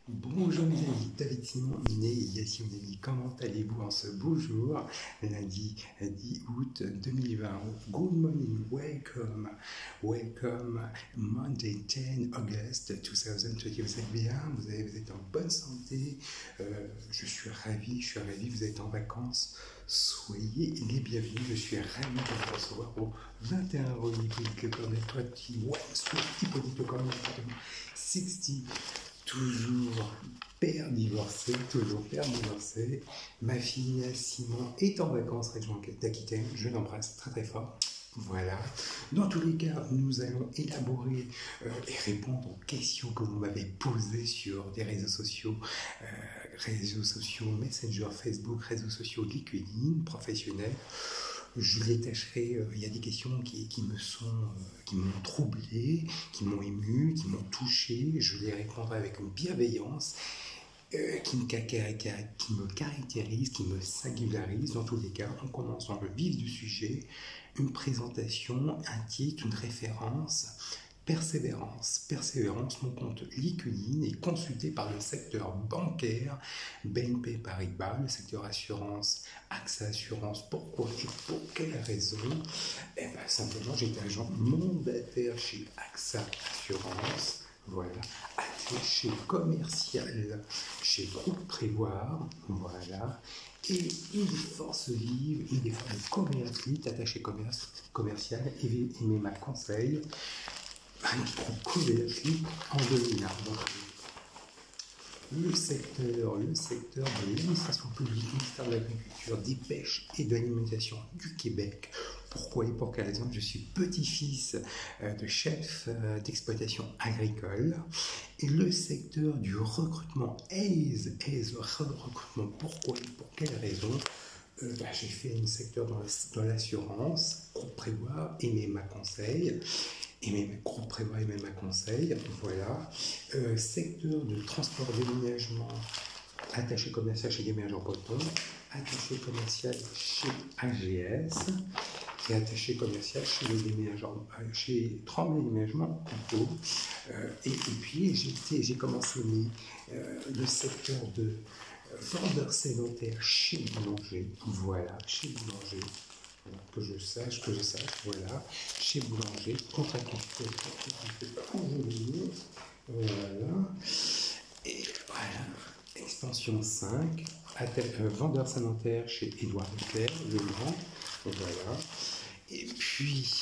Bonjour mes amis, David Simon, né ici mon ami, comment allez-vous en ce beau jour, lundi 10 août 2020. Good morning, welcome, Monday 10 August 2020. Vous êtes bien, vous êtes en bonne santé, je suis ravi, vous êtes en vacances, soyez les bienvenus, je suis ravi de vous recevoir au 21 Olympique comme toi qui comme 60. Toujours père divorcé, Ma fille Simon est en vacances région d'Aquitaine, je l'embrasse très très fort. Voilà. Dans tous les cas, nous allons élaborer et répondre aux questions que vous m'avez posées sur des réseaux sociaux, Messenger, Facebook, réseaux sociaux LinkedIn, professionnels. Je les tâcherai, il y a des questions qui m'ont troublé, qui m'ont ému, qui m'ont touché. Je les répondrai avec une bienveillance qui me caractérise, qui me singularise. Dans tous les cas, on commence dans le vif du sujet. Une présentation, un titre, une référence. Persévérance, mon compte LinkedIn est consulté par le secteur bancaire, BNP Paribas, le secteur assurance, AXA Assurance. Pourquoi et pour quelle raison? Simplement, j'étais agent mandataire chez AXA Assurance, voilà, attaché commercial chez Groupe Prévoir, voilà, et il est force vive, il est commercial, attaché commercial, et ma conseil. En 2001. Le secteur de l'administration publique, ministère de l'Agriculture, des Pêches et de l'Alimentation du Québec. Pourquoi et pour quelle raison? Je suis petit-fils de chef d'exploitation agricole. Et le secteur du recrutement, recrutement, pourquoi et pour quelle raison? J'ai fait un secteur dans l'assurance, Groupe Prévoir et ma conseil. Groupe Prévoir et ma conseil, voilà. Secteur de transport déménagement, attaché commercial chez Déménageurs Breton, attaché commercial chez AGS et attaché commercial chez les déménageurs, chez Tremblay Déménagement plutôt. Et puis j'ai commencé le secteur de vendeur sédentaire chez Boulanger, voilà, chez Boulanger. Que je sache, voilà, chez Boulanger, contre-actif, voilà, et voilà, extension 5, vendeur sanitaire chez Édouard Leclerc, le Grand, voilà, et puis,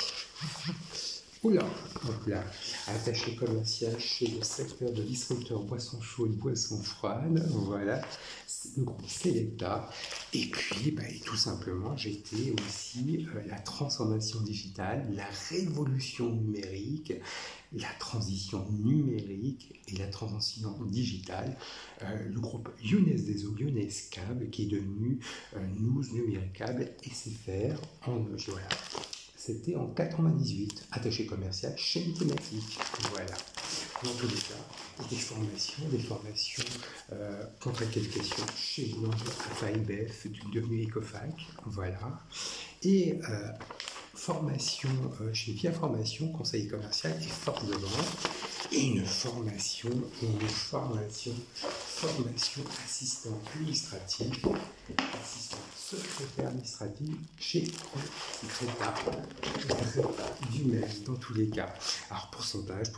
attaché commercial chez le secteur de distributeur boissons chaudes, boissons froides, voilà, le groupe Selecta. Et puis, tout simplement, j'étais aussi la transformation digitale, la révolution numérique, la transition numérique et la transition digitale. Le groupe Younes Deso, Younes Câble, qui est devenu Nous Numéricable SFR. Voilà. C'était en 98, attaché commercial, chaîne thématique, voilà. Dans tous les cas, des formations contre-qualification chez Boulanger, AFA-IBF, devenu Ecofac, voilà. Et formation chez Via Formation, conseiller commercial et force de vente. Et une formation assistant administratif, assistant secrétaire administratif chez Secréta du même, dans tous les cas. Alors pourcentage,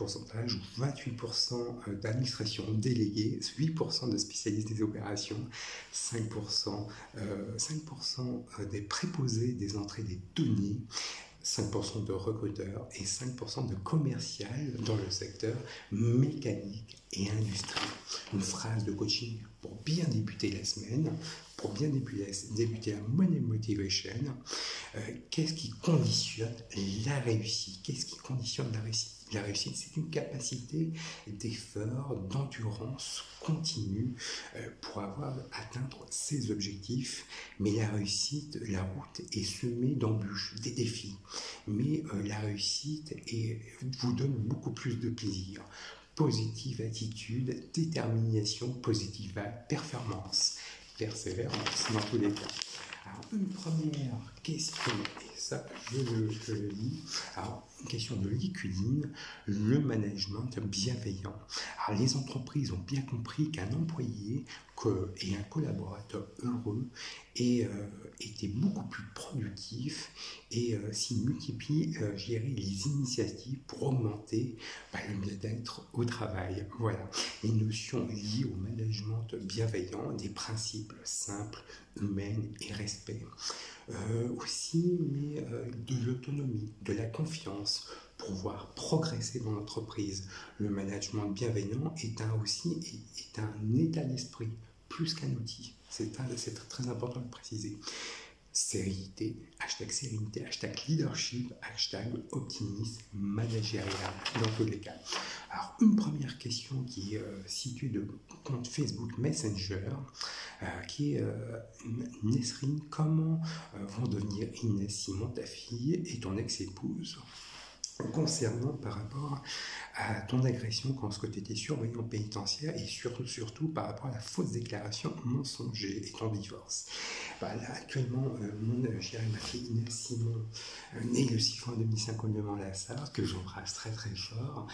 28% d'administration déléguée, 8% de spécialistes des opérations, 5% des préposés des entrées des données, 5% de recruteurs et 5% de commercial dans le secteur mécanique et industrie. Une phrase de coaching pour bien débuter la semaine, pour bien débuter la Money Motivation. Qu'est-ce qui conditionne la réussite? La réussite, c'est une capacité d'effort, d'endurance continue pour atteindre ses objectifs. Mais la réussite, la route est semée d'embûches, des défis. Mais la réussite vous donne beaucoup plus de plaisir. Positive attitude, détermination, positive performance, persévérance dans tous les cas. Alors, une première question est ça, je le lis. Alors, une question de Liquidine, le management bienveillant. Alors, les entreprises ont bien compris qu'un employé et un collaborateur heureux était beaucoup plus productif et s'il multiplie, je dirais, les initiatives pour augmenter le bien-être au travail. Voilà, les notions liées au management bienveillant, des principes simples, humains et respect. Aussi, mais de l'autonomie, de la confiance pour voir progresser dans l'entreprise. Le management bienveillant est un état d'esprit plus qu'un outil. C'est très important de le préciser. Sérénité, hashtag leadership, hashtag optimisme managérial dans tous les cas. Alors, une première question qui est située de compte Facebook Messenger, qui est Nesrine, comment vont devenir Inès Simon, ta fille, et ton ex-épouse concernant par rapport à ton agression quand tu étais surveillant pénitentiaire et surtout par rapport à la fausse déclaration mensonger et ton divorce. Là, actuellement, ma fille Inès Simon, née le 6 juin 2005 au Mans-la-Sarthe, que j'embrasse très très fort.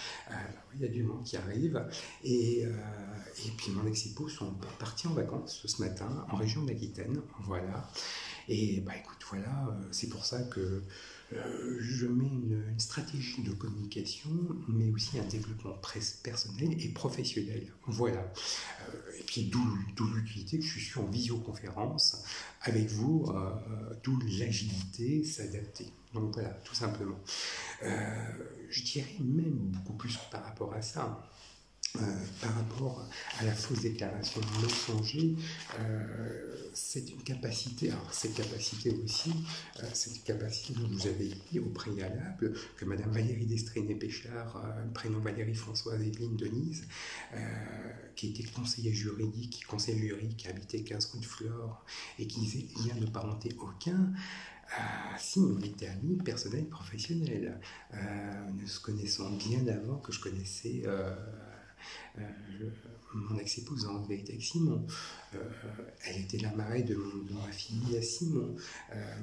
Il y a du monde qui arrive. Et puis mon ex-épouse sont partis en vacances ce matin en région d'Aquitaine. Voilà. Et écoute, voilà, c'est pour ça que je mets une stratégie de communication, mais aussi un développement personnel et professionnel. Voilà. Et puis d'où l'utilité que je suis en visioconférence avec vous, d'où l'agilité, s'adapter. Donc voilà, tout simplement. Je dirais même beaucoup plus par rapport à ça. Par rapport à la fausse déclaration mensonger, c'est une capacité, alors cette capacité aussi, cette capacité dont vous avez dit au préalable, que Madame Valérie Destrainé-Péchard, prénom Valérie Françoise Evelyne Denise, qui était conseillère juridique, qui habitait 15 rue de Flore et qui disait lien de parenté aucun. Si, on était amis personnels, professionnels. Nous se connaissons bien avant que je connaissais mon ex-épouse en vérité avec Simon. Elle était la marraine de ma fille Simon.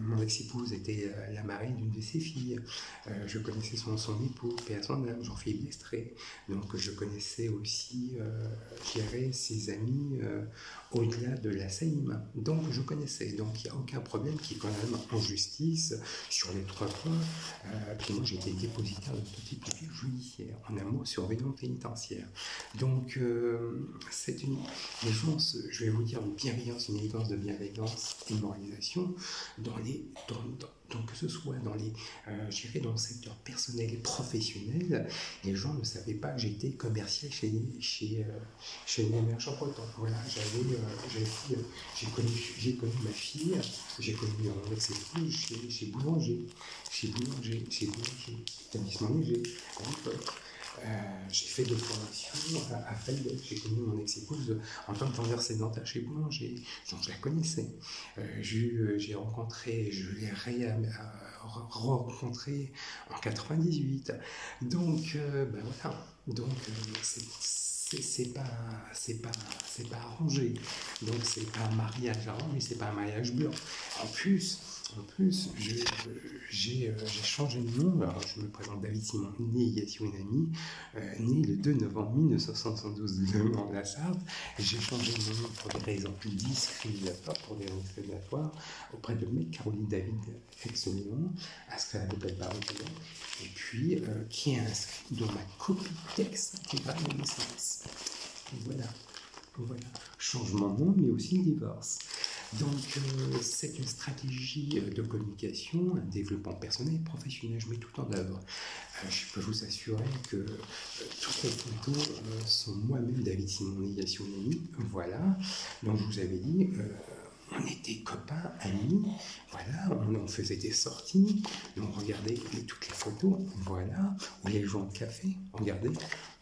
Mon ex-épouse était la marraine d'une de ses filles. Je connaissais son époux, paix à son âme, Jean-Philippe Destré. Donc je connaissais aussi ses amis au-delà de la SAIM. Donc je connaissais. Donc il n'y a aucun problème qui est quand même en justice sur les 3 points. Puis moi j'étais dépositaire de petite piqûre judiciaire, en un mot surveillant pénitentiaire. Donc c'est une élégance, je vais vous dire, une bienveillance, une élégance de bienveillance, une moralisation donc que ce soit dans dans le secteur personnel et professionnel, les gens ne savaient pas que j'étais commercial chez l'émergent breton. Voilà, j'ai connu ma fille, j'ai connu mon ex-épouse chez Boulanger, établissement léger à l'époque. J'ai fait des formations à Feldet. J'ai connu mon ex-épouse en tant que vendeur sédentaire chez Boulanger, donc je la connaissais. J'ai rencontré, je l'ai rencontré en 98. Donc, voilà. Donc, c'est pas arrangé. Donc, c'est pas un mariage arrangé, c'est pas un mariage blanc. En plus, j'ai changé de nom. Alors, je me présente David Simon, né Yassio Enami, né le 2 novembre 1972 de Mans-la-Sarthe. J'ai changé de nom pour des raisons discriminatoires, auprès de Maître Caroline David ex-Léon, inscrit à l'hôtel Baron, et puis qui est inscrit dans ma copie de texte intégrale de naissance. Voilà. Changement de nom, mais aussi divorce. Donc, c'est une stratégie de communication, un développement personnel et professionnel. Je mets tout en œuvre. Je peux vous assurer que toutes les photos sont moi-même David Simon Yassio Enami. Voilà. Donc, je vous avais dit, on était copains, amis. Voilà, on faisait des sorties. On regardait toutes les photos. Voilà. Ou les gens de café. Regardez.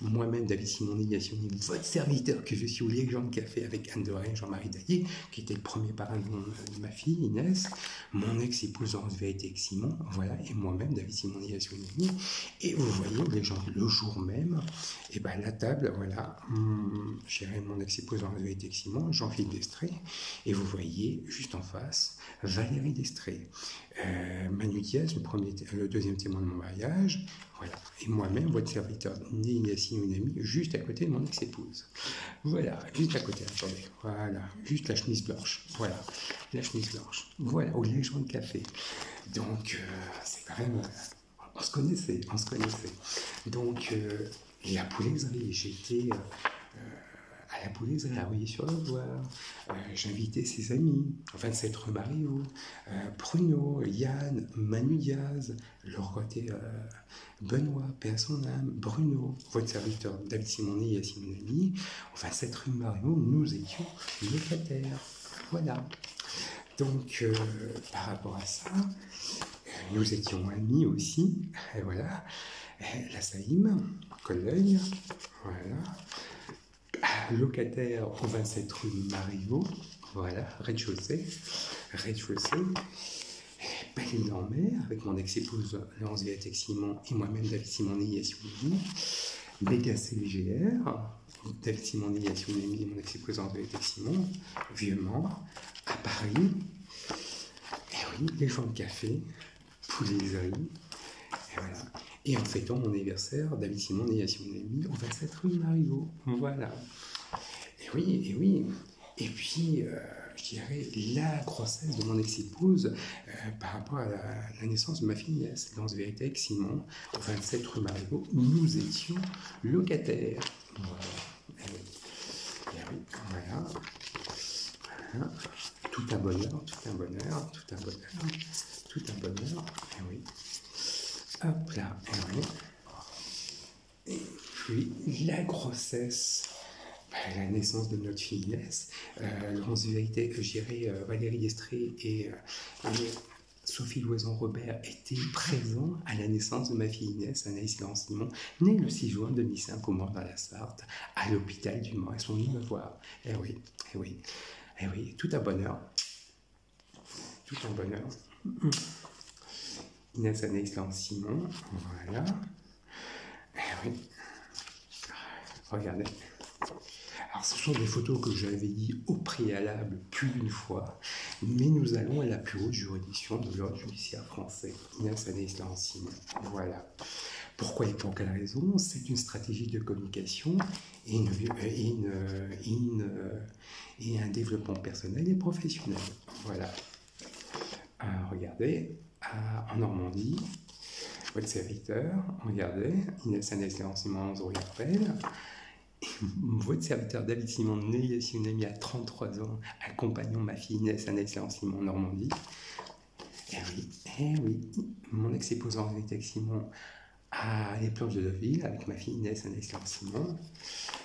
Moi-même, David Simon Yassio Enami, votre serviteur, que je suis au Légion de Café avec Anne Doré et Jean-Marie Daillé, qui était le premier parrain de ma fille, Inès, mon ex-épouse Laurence Vérité avec Simon, voilà, et moi-même, David Simon Yassio Enami. Et vous voyez, les gens, le jour même, et la table, voilà, j'ai mon ex-épouse Laurence Vérité avec Simon, Jean-Philippe Destré, et vous voyez, juste en face, Valérie Destré. Manu Diaz, le deuxième témoin de mon mariage, voilà. Et moi-même, votre serviteur, né Yassine Ounami, juste à côté de mon ex-épouse. Voilà, juste à côté, attendez. Voilà, juste la chemise blanche. Voilà, la chemise blanche. Voilà, au légende de café. Donc, c'est quand même... on se connaissait. Donc, la poulaiserie, j'étais... à la poulaiserie, à Rouillé-sur-le-Loir. J'invitais ses amis, enfin cette rue Mario, Bruno, Yann, Manu Diaz, leur côté Benoît, paix à son âme, Bruno, votre serviteur David Simonet et Yassine Ounami. Enfin cette rue Mario, nous étions locataires. Voilà. Donc par rapport à ça, nous étions amis aussi. Et voilà. La Saïm, Cologne, voilà. Locataire au 27 rue Marivaux, voilà, rez-de-chaussée, Belle-Île-en-Mer, avec mon ex-épouse Laurence Viatek-Simon et moi-même David Simonet et Yassine Ounami, Méga CGR, David Simonet et Yassine Ounami et mon ex-épouse Laurence Viatek-Simon, Vieux-Mans, à Paris, et oui, les joints de café, poulaiserie, et voilà. Et en fêtant mon anniversaire, David Simon et Yassine Ounami au 27 rue Marivaux. Voilà. Et oui. Et puis, je dirais, la grossesse de mon ex-épouse par rapport à la naissance de ma fille nièce, dans ce vérité avec Simon, au 27 rue Marivaux, où nous étions locataires. Voilà. Et oui, voilà. Tout un bonheur. Et oui. Hop là, et puis la grossesse, la naissance de notre fille nièce, Laurence Vérité, Valérie Destré et Sophie Loison-Robert étaient présents à la naissance de ma fille nièce, Anaïs Simon, née le 6 juin 2005 au Mans dans la Sarthe, à l'hôpital du Mans. Elles sont venues me voir. Eh oui, tout un bonheur. Inès Anaïs Simon, voilà. Oui. Regardez. Alors, ce sont des photos que j'avais dit au préalable plus d'une fois, mais nous allons à la plus haute juridiction de l'ordre judiciaire français, Inès Anaïs Simon. Voilà. Pourquoi et pour quelle raison? C'est une stratégie de communication et un développement personnel et professionnel. Voilà. Regardez. En Normandie, votre serviteur, regardez, Inès Anaïs Simon, on se rappelle. Votre serviteur David Simon, né Yassine Ounami à 33 ans, accompagnant ma fille Inès Anaïs Simon en Normandie. Eh oui, mon ex-épouse Henriette Simon à les planches de Deauville avec ma fille Inès Anaïs Simon.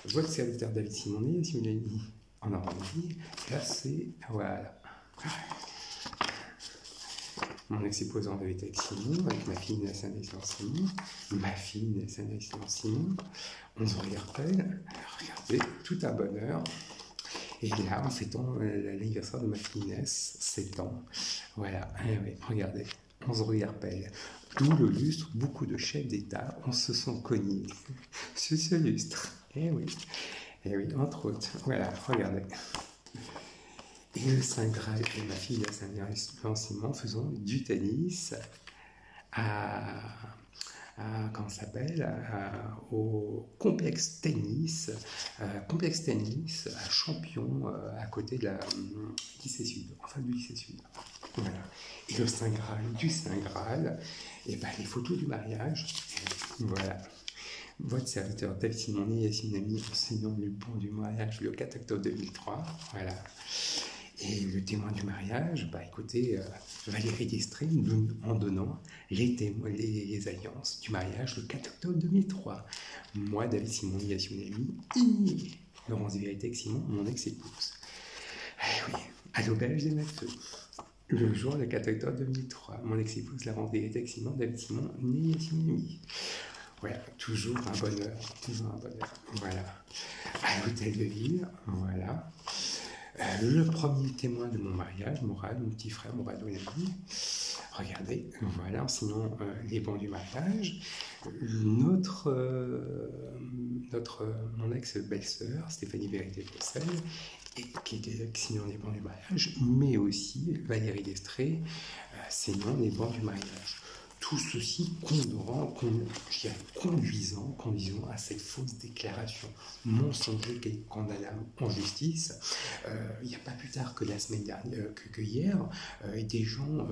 Votre serviteur David Simon, né Yassine Ounami en Normandie. Là, c'est. Voilà. Mon ex-épouse Henriette Simon, avec ma fille Inès Anaïs Simon, on se rappelle, regardez, tout un bonheur. Et là, en fêtant l'anniversaire de ma fille Inès, 7 ans, voilà, oui, regardez, on se rappelle. D'où le lustre, beaucoup de chefs d'État, on se sont cognés sur ce lustre. Eh oui, entre autres, voilà, regardez. Et le Saint Graal et ma fille la Saint-Anaïs Simon faisant du tennis au complexe tennis à Champion, à côté de du lycée Sud. Voilà. Et le Saint Graal du Saint Graal, et ben les photos du mariage, voilà. Votre serviteur David Simon et Yassine Ounami enseignant le bon du mariage le 4 octobre 2003, voilà. Et le témoin du mariage, écoutez, Valérie Destré en donnant les alliances du mariage le 4 octobre 2003. Moi, David Simon et Yassine Ounami, et Laurence Vérité Simon, mon ex-épouse. Oui, à l'auberge des Mateux. Le jour, le 4 octobre 2003, mon ex-épouse Laurence Vérité Simon, David Simon, né Yassine Ounami. Voilà, toujours un bonheur. Voilà. À l'hôtel de ville, voilà. Le premier témoin de mon mariage, Mourad, mon petit frère Mourad Ounami. Regardez, voilà, sinon les bons du mariage. Mon ex-belle-sœur, Stéphanie Vérité-Possel, qui était signant les bons du mariage, mais aussi Valérie Destré, saignant les bancs du mariage. Tout ceci conduisant à cette fausse déclaration mensonger qui est condamnable en justice. Il n'y a pas plus tard que la semaine dernière, que hier, des gens, une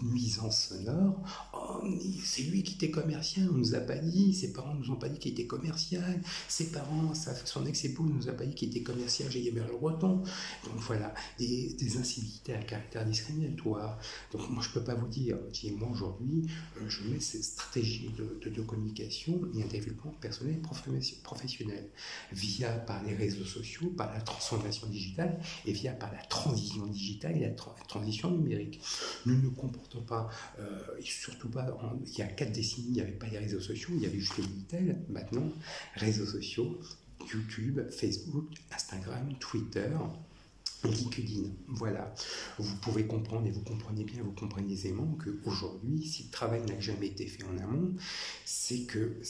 nuisance sonore. Oh, c'est lui qui était commercial, on ne nous a pas dit, ses parents ne nous ont pas dit qu'il était commercial, ses parents, son ex-épouse ne nous a pas dit qu'il était commercial, j'ai le breton. Donc voilà, des incivilités à caractère discriminatoire. Donc moi je ne peux pas vous dire, moi aujourd'hui, je mets cette stratégie de communication et un développement personnel et professionnel par les réseaux sociaux, par la transformation digitale et par la transition digitale et la transition numérique. Nous ne comportons pas, surtout pas, il y a 4 décennies, il n'y avait pas les réseaux sociaux, il y avait juste le Minitel. Maintenant, réseaux sociaux, YouTube, Facebook, Instagram, Twitter, LinkedIn. Voilà, vous pouvez comprendre et vous comprenez bien, vous comprenez aisément qu'aujourd'hui, si le travail n'a jamais été fait en amont, c'est que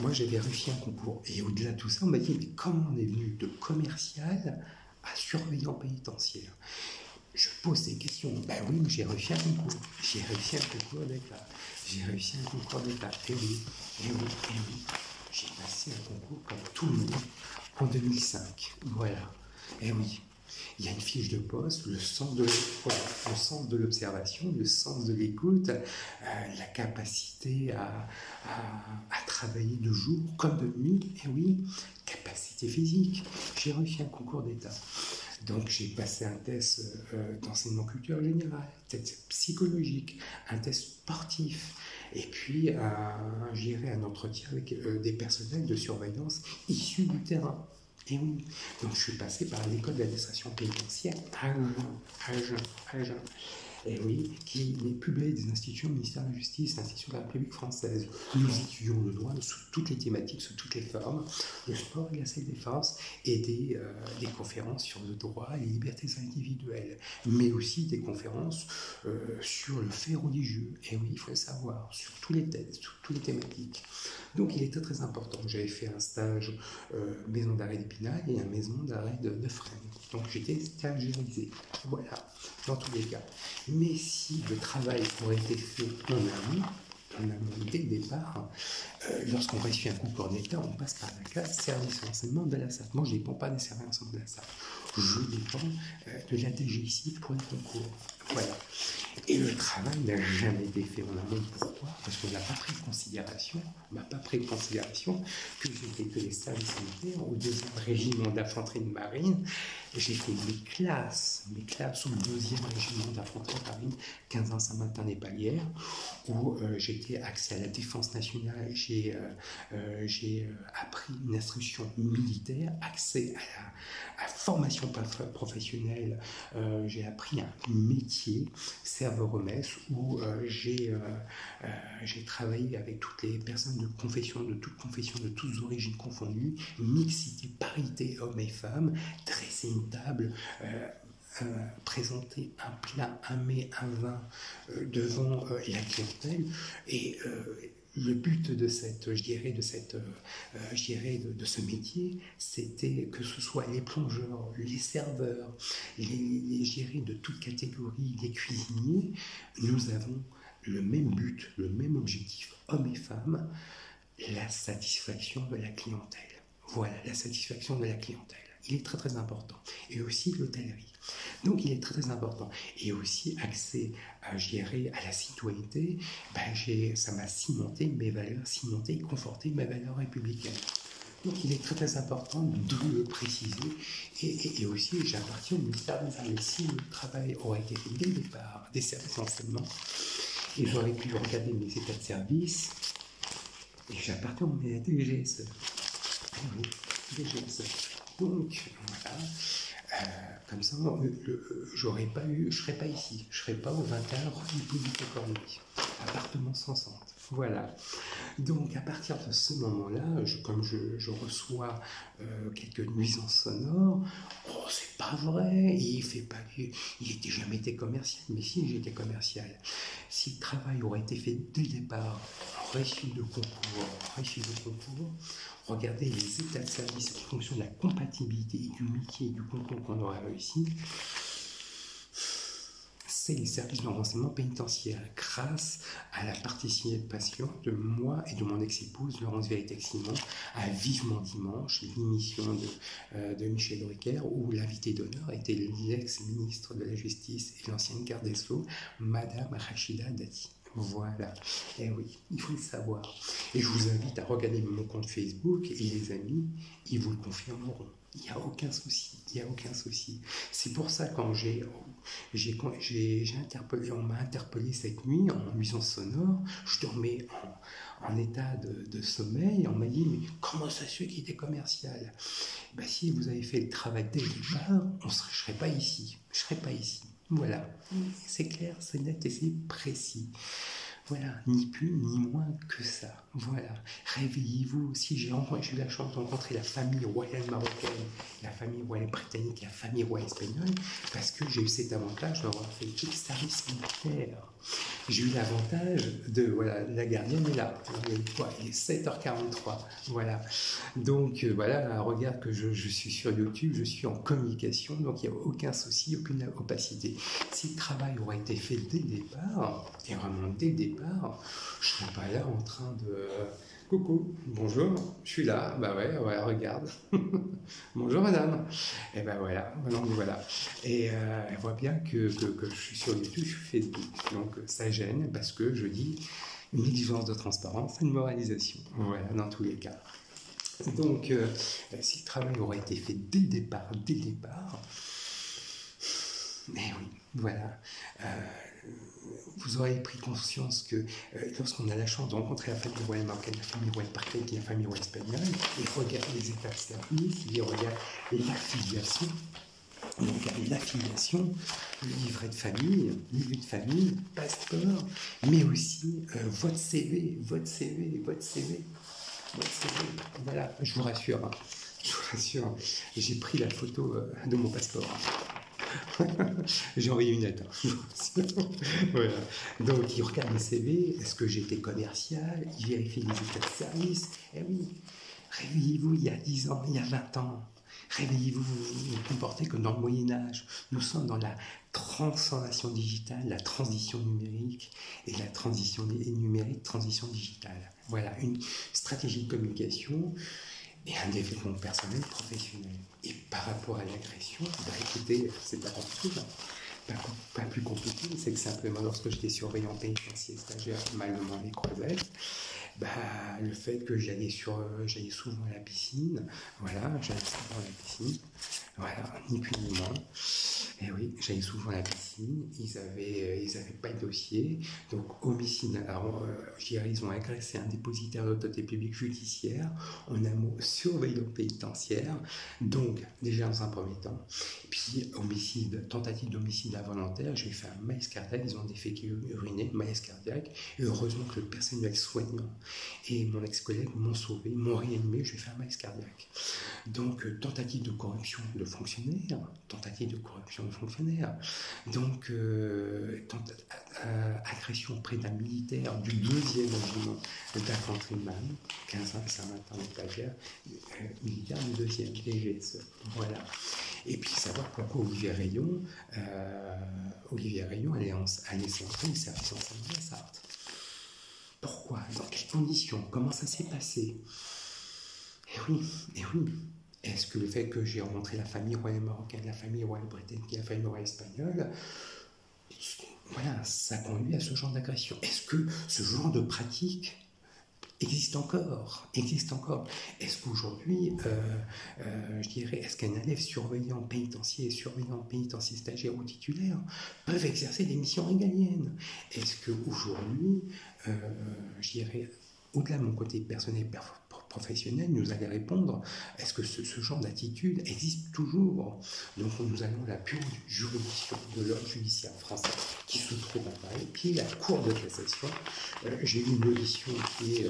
moi j'avais réussi un concours et au-delà de tout ça, on m'a dit mais comment on est venu de commercial à surveillant pénitentiaire? Je pose des questions. Ben oui, mais j'ai réussi un concours. J'ai réussi un concours d'État. Et oui. J'ai passé un concours comme tout le monde en 2005. Voilà. Et oui. Il y a une fiche de poste, le sens de l'observation, le sens de l'écoute, la capacité à travailler de jour comme de nuit. Et oui, capacité physique. J'ai réussi un concours d'État. Donc j'ai passé un test d'enseignement culturel général, un test psychologique, un test sportif, et puis un entretien avec des personnels de surveillance issus du terrain. Et oui, donc je suis passé par l'école d'administration pénitentiaire à Agen. Et oui, qui est publié des institutions du ministère de la Justice, l'Institution de la République française. Nous étudions le droit sous toutes les thématiques, sous toutes les formes, le sport et la self-défense, et des conférences sur le droit et les libertés individuelles, mais aussi des conférences sur le fait religieux. Et oui, il faut le savoir, sur tous les thèmes, sur toutes les thématiques. Donc il était très important. J'avais fait un stage maison d'arrêt d'Épinal et un maison d'arrêt de Fresnes. Donc j'étais stagiairisé. Voilà, dans tous les cas. Mais si le travail aurait été fait en amont dès le départ, lorsqu'on réussit un concours d'État, on passe par la case service renseignement de la SAT. Moi, je ne dépends pas des services renseignements de la SAT. Je dépends de la DGIC pour les concours. Voilà. Et le travail n'a jamais été fait en amont. Pourquoi? Parce qu'on n'a pas pris en considération que j'étais que les services militaires au 2e régiment d'infanterie de marine. J'ai fait mes classes au 2e régiment d'infanterie de marine, 15 ans Saint-Martin-des-Palières, où j'étais accès à la défense nationale. J'ai appris une instruction militaire, accès à la formation professionnelle. J'ai appris un métier, serveur-messe, où j'ai travaillé avec toutes les personnes de toutes confessions, de toutes origines confondues, mixité, parité, hommes et femmes, dresser une table, présenter un plat, un mets, un vin devant la clientèle. Et le but de ce métier, c'était que ce soit les plongeurs, les serveurs, les gérés de toutes catégories, les cuisiniers. Nous avons le même but, le même objectif, hommes et femmes, la satisfaction de la clientèle. Voilà, la satisfaction de la clientèle. Il est très très important. Et aussi l'hôtellerie. Donc il est très très important. Et aussi accès à la citoyenneté, ça m'a cimenté mes valeurs, et conforté mes valeurs républicaines. Donc il est très très important de le préciser. Et aussi j'appartiens au ministère des Armées. Si le travail aurait été fait dès le départ des services d'enseignement, et j'aurais pu regarder mes états de service, et j'appartiens au DGSE. Donc, voilà, comme ça, je ne serais pas ici, je ne serais pas au 21 rue Hippolyte Corneille, appartement 160. Voilà. Donc, à partir de ce moment-là, comme je reçois quelques nuisances sonores, oh, c'est pas vrai, il n'était jamais été commercial, mais si, j'étais commercial. Si le travail aurait été fait dès le départ, en réussite de concours, regardez les états de service en fonction de la compatibilité et du métier et du concours qu'on aurait réussi. renforcer les services de renseignement pénitentiaire grâce à la participation de moi et de mon ex-épouse Laurence Vérité-Simon à Vivement Dimanche, l'émission de Michel Drucker, où l'invité d'honneur était l'ex-ministre de la Justice et l'ancienne garde des Sceaux, Madame Rachida Dati. Voilà, et oui, il faut le savoir. Et je vous invite à regarder mon compte Facebook et les amis, ils vous le confirmeront. Il n'y a aucun souci, il n'y a aucun souci. C'est pour ça quand j'ai interpellé, on m'a interpellé cette nuit en nuisance sonore, je dormais en état de sommeil, on m'a dit mais comment ça se fait qu'il était commercial? Ben, si vous avez fait le travail dès le départ, je ne serais pas ici, je ne serais pas ici. Voilà, c'est clair, c'est net et c'est précis. Voilà, ni plus ni moins que ça. Voilà, réveillez-vous. Si j'ai eu la chance de rencontrer la famille royale marocaine, la famille royale britannique, la famille royale espagnole, parce que j'ai eu cet avantage d'avoir fait tout le service militaire. J'ai eu l'avantage de, voilà, la gardienne est là. Il est 7h43. Voilà. Donc, voilà, regarde que je suis sur YouTube, je suis en communication, donc il n'y a aucun souci, aucune opacité. Si le travail aurait été fait dès le départ, et vraiment dès le départ, je ne serais pas là en train de... Coucou, bonjour, je suis là, bah ouais, regarde. Bonjour madame. Et ben voilà, donc voilà. Et elle voit bien que je suis sur YouTube, je suis Facebook. Donc ça gêne parce que je dis une exigence de transparence, une moralisation. Voilà, dans tous les cas. Donc si le travail aurait été fait dès le départ, mais oui, voilà. Vous aurez pris conscience que lorsqu'on a la chance de rencontrer la famille royale marocaine, la famille royale britannique et la famille royale espagnole, et regarde les états de service, et regarde l'affiliation, donc l'affiliation, le livret de famille, passeport, mais aussi votre CV, voilà, je vous rassure, j'ai pris la photo de mon passeport. J'ai envoyé une lettre. Voilà. Donc, il regarde le CV. Est-ce que j'étais commercial? Il vérifie les états de service. Eh oui, réveillez-vous il y a 10 ans, il y a 20 ans. Réveillez-vous, vous comportez comme dans le Moyen-Âge. Nous sommes dans la transformation digitale, la transition numérique et la transition numérique, transition digitale. Voilà, une stratégie de communication et un développement personnel professionnel. Et par rapport à l'agression, bah écoutez, c'est pas tout, pas plus compliqué, c'est que simplement lorsque j'étais surveillant pénitentiaire stagiaire mal dans les croisettes, bah, le fait que j'allais souvent à la piscine, voilà, voilà, ni plus ni moins. Et oui, j'allais souvent à la piscine, ils avaient pas de dossier, donc homicide, alors ils ont agressé un dépositaire d'autorité publique judiciaire, en un mot surveillant pénitentiaire, donc déjà dans un premier temps, et puis tentative d'homicide involontaire, j'ai fait un malaise cardiaque, ils ont des faits urinés, malaise cardiaque, et heureusement que le personnel soignant et mon ex-collègue m'ont sauvé, m'ont réanimé, j'ai fait un malaise cardiaque. Donc tentative de corruption de fonctionnaire, donc agression près d'un militaire du 2e régiment d'infanterie-man, 15 ans, Saint-Martin de Plagière, militaire du 2e DGSE. Voilà. Et puis savoir pourquoi Olivier Rayon allait centrer le service enseignement de la Sarthe. Pourquoi? Dans quelles conditions? Comment ça s'est passé? Et oui. Est-ce que le fait que j'ai rencontré la famille royale marocaine, la famille royale britannique et la famille royale espagnole, voilà, ça conduit à ce genre d'agression? Est-ce que ce genre de pratique existe encore? Est-ce qu'aujourd'hui, je dirais, est-ce qu'un élève surveillant pénitentiaire stagiaire ou titulaire peuvent exercer des missions régaliennes? Est-ce qu'aujourd'hui, je dirais, au-delà de mon côté personnel professionnel, nous allons répondre, est-ce que ce genre d'attitude existe toujours? Donc nous allons à la pure juridiction de l'ordre judiciaire français qui se trouve à Paris, qui est la Cour de cassation. J'ai eu une audition qui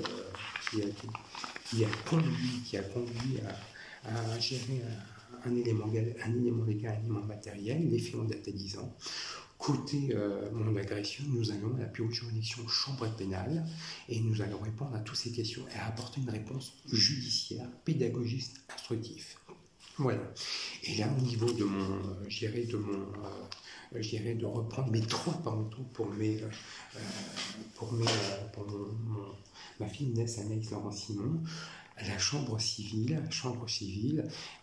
a conduit à gérer un élément légal, un élément matériel, les faits datalisants. Côté mon agression, nous allons à la plus haute juridiction chambre pénale et nous allons répondre à toutes ces questions et apporter une réponse judiciaire, pédagogique, instructive. Voilà. Et là, au niveau de mon, je dirais de reprendre mes droits parentaux pour ma fille Inès Anaïs Laurent Simon, la chambre civile,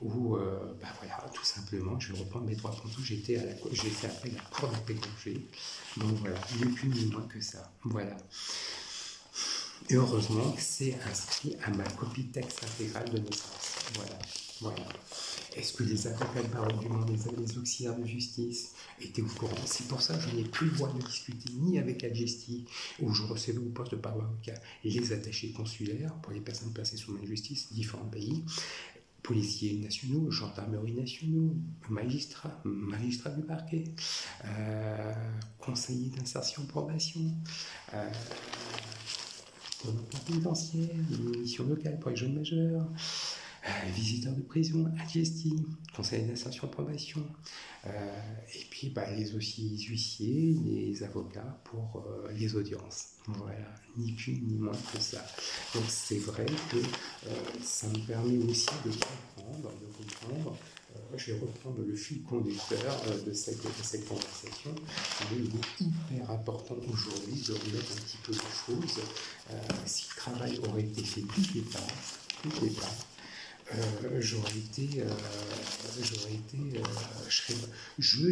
où, voilà, tout simplement, je vais reprendre mes droits parentaux. J'ai fait appel à la cour d'appel d'Angers. Donc voilà, ni plus ni moins que ça. Voilà. Et heureusement que c'est inscrit à ma copie de texte intégrale de naissance. Voilà. Voilà. Est-ce que les avocats de parole du monde, les auxiliaires de justice étaient au courant? C'est pour ça que je n'ai plus le droit de discuter ni avec Algesti, où je recevais au poste de parole avocat les attachés consulaires pour les personnes placées sous main de justice, différents pays, policiers nationaux, gendarmerie nationaux, magistrats du parquet, conseillers d'insertion probation, pénitentiaire, mission locale pour les jeunes majeurs, visiteurs de prison, Algesti, conseil d'insertion probation, et puis les huissiers, les avocats pour les audiences. Voilà, ni plus ni moins que ça. Donc c'est vrai que ça me permet aussi de comprendre. Je vais reprendre le fil conducteur de cette conversation. Il est hyper important aujourd'hui de remettre un petit peu de choses. Si le travail aurait été fait dès le départ, je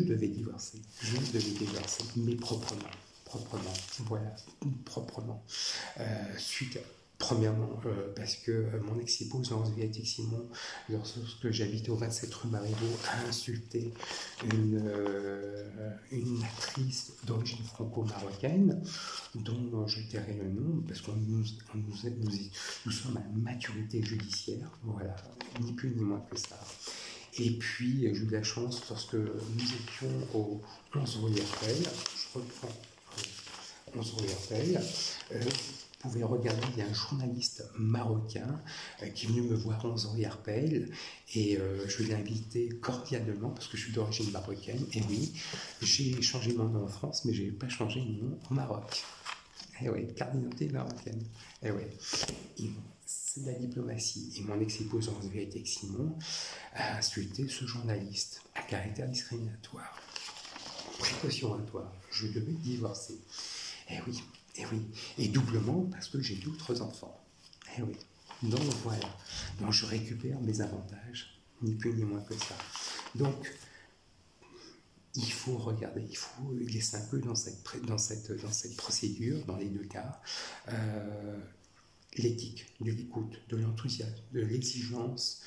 devais divorcer, mais proprement, voilà, proprement. Premièrement, parce que mon ex-épouse, Laurence Viatek-Simon, lorsque j'habitais au 27 rue Marivaux, a insulté une actrice d'origine franco-marocaine, dont je tairai le nom, parce que nous sommes à maturité judiciaire, voilà, ni plus ni moins que ça. Et puis, j'ai eu la chance, lorsque nous étions au 11 rue Herpel, je reprends 11 rue Herpel, vous pouvez regarder, il y a un journaliste marocain qui est venu me voir 11 rue Herpel et je l'ai invité cordialement parce que je suis d'origine marocaine. Et oui, j'ai changé mon nom en France, mais je n'ai pas changé mon nom au Maroc. Eh oui, carte d'identité marocaine. Eh oui. C'est de la diplomatie. Et mon ex-épouse, Laurence Viatek-Simon, a insulté ce journaliste à caractère discriminatoire. Précautionnatoire. Je devais divorcer. Eh oui. Et doublement parce que j'ai d'autres enfants. Eh oui. Donc voilà. Donc je récupère mes avantages, ni plus ni moins que ça. Donc il faut regarder, il faut laisser un peu dans cette procédure, dans les deux cas, l'éthique, de l'écoute, de l'enthousiasme, de l'exigence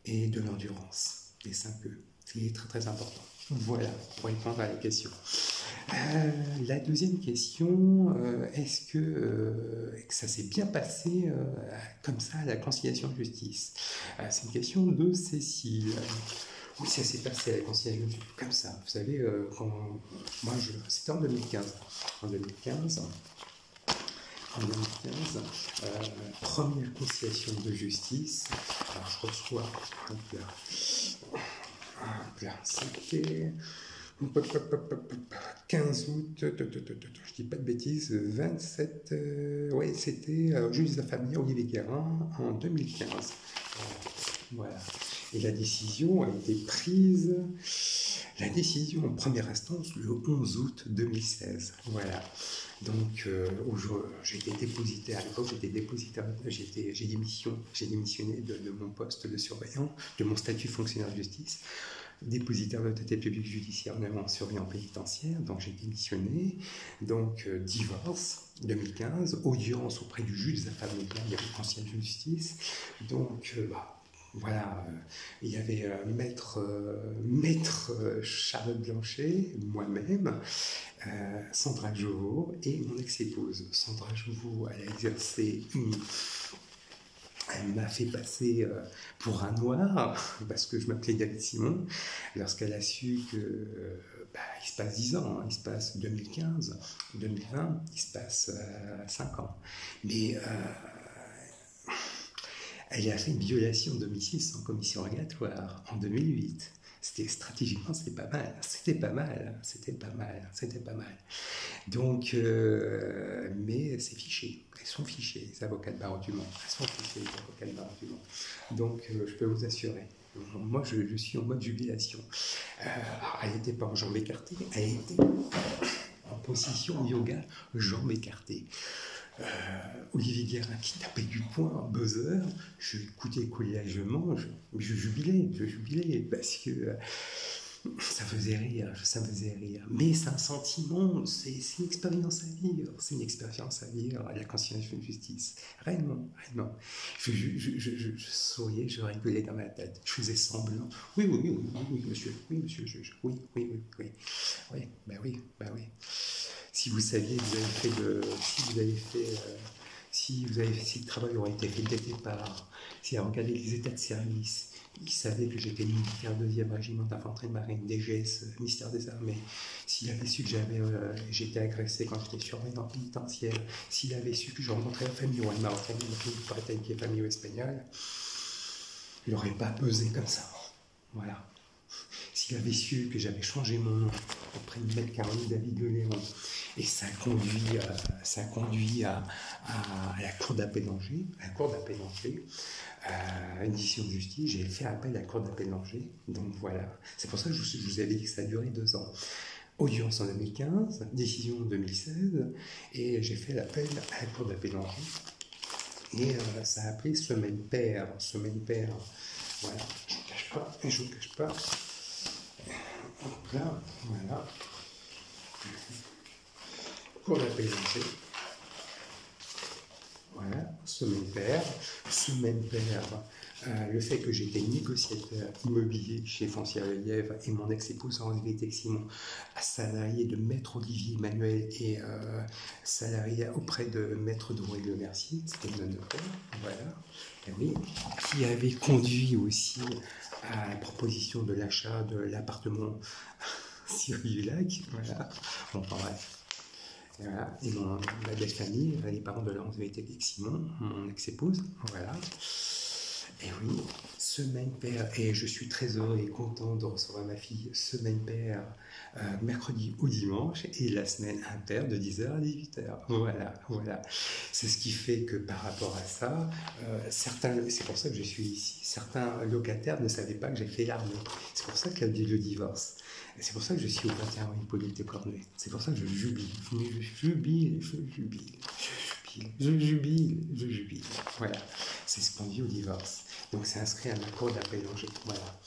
et de l'endurance. Les 5 E. C'est très très important. Voilà, pour répondre à la question. La deuxième question, est-ce que ça s'est bien passé comme ça à la conciliation de justice? C'est une question de Cécile. Oui, ça s'est passé à la conciliation de justice comme ça. Vous savez, c'était en 2015. En 2015, première conciliation de justice. Alors je reçois c'était 15 août, je dis pas de bêtises, 27, c'était juge de la famille Olivier Guérin en 2015. Voilà. Et la décision a été prise, en première instance, le 11 août 2016. Voilà. Donc, j'ai été dépositaire, à l'époque, j'ai démissionné de mon poste de surveillant, de mon statut fonctionnaire de justice, dépositaire d'autorité publique judiciaire en surveillant pénitentiaire, donc j'ai démissionné, donc divorce 2015, audience auprès du juge des affaires familiales, il y avait le conseil de justice, donc voilà, il y avait maître Charlotte Blanchet, moi-même, Sandra Jovo et mon ex-épouse. Sandra Jovo, elle a exercé elle m'a fait passer pour un noir, parce que je m'appelais David Simon, lorsqu'elle a su que il se passe 10 ans, il se passe 2015, 2020, il se passe 5 ans. Mais elle a fait une violation de domicile sans commission rogatoire en 2008. Stratégiquement, c'était pas mal. Donc, mais c'est fiché. Elles sont fichées, les avocats de barreau du Mans. Donc, je peux vous assurer. Moi, je suis en mode jubilation. Elle n'était pas en jambes écartées, elle était en position yoga, jambes écartées. Olivier Guérin qui tapait du poing, buzzer, je écoutais collégialement, je jubilais, parce que ça faisait rire. Mais c'est un sentiment, c'est une expérience à vivre, la conciliation de justice. Réellement. Je souriais, je rigolais dans ma tête, je faisais semblant. Oui, monsieur, oui, Si vous saviez, si le travail aurait été fait dès le départ, si à regarder les états de service, il savait que j'étais militaire 2e régiment d'infanterie de marine, DGS, ministère des Armées, s'il avait su que j'étais agressé quand j'étais surveillant pénitentiaire, s'il avait su que je rencontrais la famille ou elle m'a entraîné pour être qui est famille espagnole, il n'aurait pas pesé comme ça. Voilà. S'il avait su que j'avais changé mon nom auprès de Maître Caroline David Leléon, et ça a conduit à la Cour d'appel d'Angers, une décision de justice, j'ai fait appel à la Cour d'appel d'Angers, donc voilà. C'est pour ça que je vous avais dit que ça a duré 2 ans. Audience en 2015, décision en 2016, et j'ai fait l'appel à la Cour d'appel d'Angers, et ça a appelé semaine paire, voilà, je ne vous cache pas, donc là, voilà, Cour d'appel d'Angers. Voilà, semaine paire, le fait que j'étais négociateur immobilier chez Foncière Lièvre et mon ex-épouse Henri Teximon, salarié de Maître Olivier Emmanuel et salarié auprès de Maître Drouet Le Mercier, c'était une notaire, voilà, et oui, qui avait conduit aussi à la proposition de l'achat de l'appartement Cyril du Lac, voilà, bon, enfin bref. Voilà. Et ma belle famille, les parents de Henri Teximon, mon ex-épouse, voilà. Et oui, semaine paire, et je suis très heureux et content de recevoir ma fille, semaine paire, mercredi ou dimanche, et la semaine impaire de 10h à 18h. Voilà. C'est ce qui fait que par rapport à ça, c'est pour ça que je suis ici, certains locataires ne savaient pas que j'ai fait l'armée. C'est pour ça qu'il y a eu le divorce. Et c'est pour ça que je suis au 21 rue Hippolyte de Cornuet. C'est pour ça que je jubile. Voilà. C'est ce qu'on dit au divorce. Donc c'est inscrit à la Cour d'appel d'Angers. Voilà.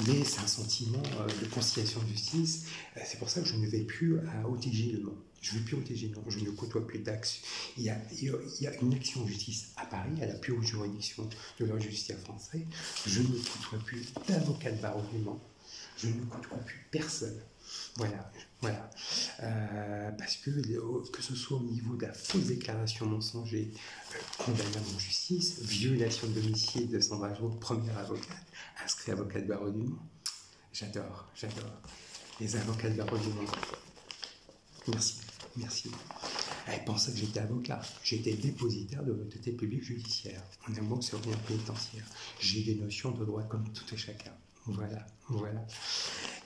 Mais c'est un sentiment de conciliation de justice. C'est pour ça que je ne vais plus à OTJ Le Mans. Je ne vais plus au OTJ, non. Je ne côtoie plus d'action. Il y a une action de justice à Paris, à la plus haute juridiction de la justice française. Je ne côtoie plus d'avocat de barreau du Mans. Je ne côtoie plus personne. Voilà. Parce que ce soit au niveau de la fausse déclaration mensonger, condamnable en justice, violation de domicile de Sandra Jo, première avocate, inscrit avocat de barreau du Mans. J'adore. Les avocats de barreau du Mans. Merci. Elle pensait que j'étais avocat. J'étais dépositaire de l'autorité publique judiciaire. En un mot, c'est rien pénitentiaire. J'ai des notions de droit comme tout et chacun. Voilà.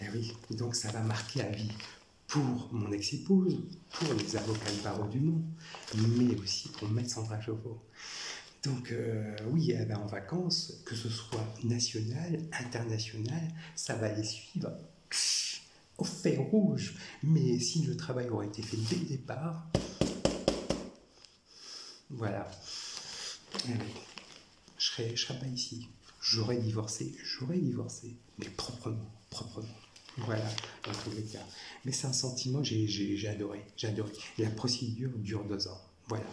Et oui, donc ça va marquer à vie pour mon ex-épouse, pour les avocats de barreau du Mans, mais aussi pour Maître Sandra Chauveau. Donc oui, elle va en vacances, que ce soit national, international, ça va les suivre au fer rouge. Mais si le travail aurait été fait dès le départ, voilà, je ne serais pas ici. J'aurais divorcé, mais proprement. Voilà, dans tous les cas. Mais c'est un sentiment, j'ai adoré. La procédure dure 2 ans. Voilà.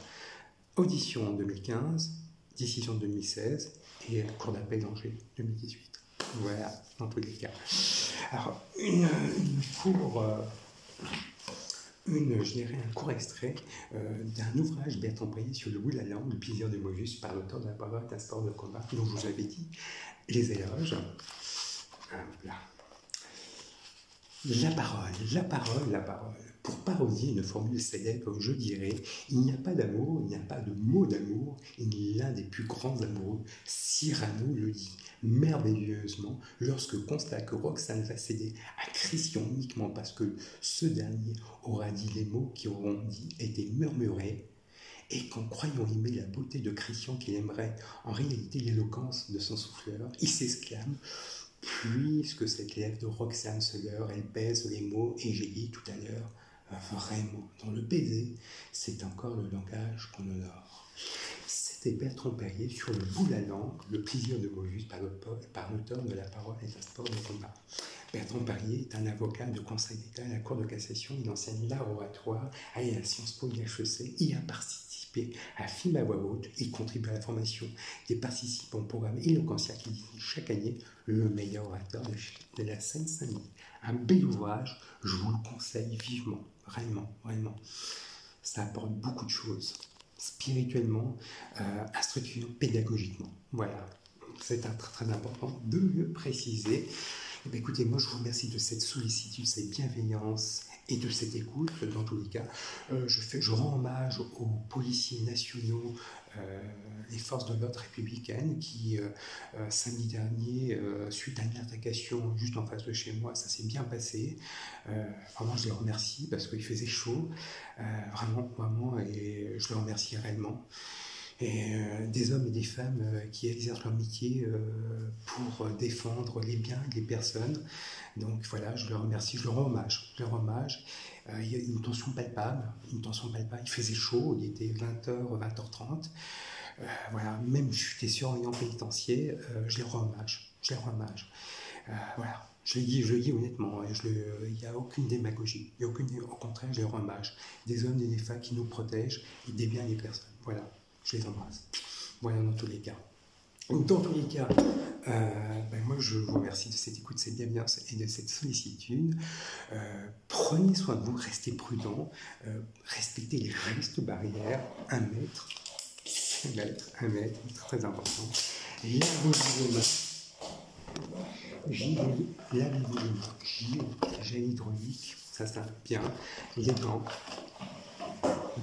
Audition en 2015, décision en 2016 et Cour d'appel d'Angers 2018. Voilà, dans tous les cas. Alors, je dirais un court extrait d'un ouvrage Bertrand Poirier sur le goût de la langue, le plaisir de Mobius, par l'auteur de la parole d'un sport de combat, dont je vous avais dit les éloges. Voilà. La parole. Pour parodier une formule célèbre, je dirais, il n'y a pas d'amour, il n'y a pas de mot d'amour, et l'un des plus grands amoureux, Cyrano, le dit merveilleusement lorsque constate que Roxane va céder à Christian uniquement parce que ce dernier aura dit les mots qui auront été murmurés et qu'en croyant aimer la beauté de Christian qu'il aimerait en réalité l'éloquence de son souffleur, il s'exclame: puisque cette lèvre de Roxane se leurre, elle pèse les mots, et j'ai dit tout à l'heure, vraiment, dans le baiser, c'est encore le langage qu'on honore. C'était Bertrand Perrier sur le bout de la langue, le plaisir de Mogus par l'auteur de La parole est un sport de combat. Bertrand Perrier est un avocat de Conseil d'État à la Cour de cassation. Il enseigne l'art oratoire à la Sciences Po IHEC. Il a participé à Film à voix haute. Il contribue à la formation des participants au programme Eloquentia qui dit chaque année le meilleur orateur de la Seine-Saint-Denis. Un bel ouvrage, je vous le conseille vivement, vraiment, vraiment. Ça apporte beaucoup de choses, spirituellement, instructivement, pédagogiquement. Voilà, c'est très très important de le préciser. Eh bien, écoutez, moi je vous remercie de cette sollicitude, cette bienveillance et de cette écoute. Dans tous les cas, je rends hommage aux policiers nationaux, les forces de l'ordre républicaines qui, samedi dernier, suite à une altercation juste en face de chez moi, ça s'est bien passé. Vraiment, je les remercie parce qu'il faisait chaud, vraiment, et je les remercie réellement. Et des hommes et des femmes qui exercent leur métier pour défendre les biens des personnes. Donc voilà, je leur remercie, je leur rends hommage. Il y a une tension palpable, il faisait chaud, il était 20h, 20h30. Voilà, même si j'étais surveillant pénitentiaire, je les rends hommage. Voilà. Je le dis honnêtement, il n'y a aucune démagogie, au contraire, je les rends hommage. Des hommes et des femmes qui nous protègent et des biens des personnes. Voilà. Je les embrasse. Voilà, dans tous les cas. Dans tous les cas, moi je vous remercie de cette écoute, de cette bienveillance et de cette sollicitude. Prenez soin de vous, restez prudents, respectez les gestes barrières, 1 mètre, très important. Lavez-vous les mains, gel hydroalcoolique, ça bien, les gants,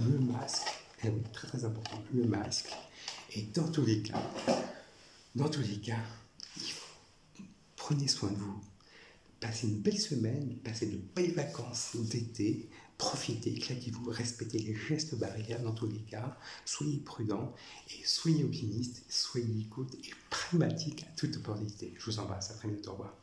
le masque. Eh oui, très très important, le masque. Et dans tous les cas, prenez soin de vous. Passez une belle semaine, passez de belles vacances d'été, profitez, éclatez-vous, respectez les gestes barrières dans tous les cas, soyez prudents et soyez optimistes, soyez écoute et pragmatique à toute opportunité. Je vous embrasse, à très bientôt, au revoir.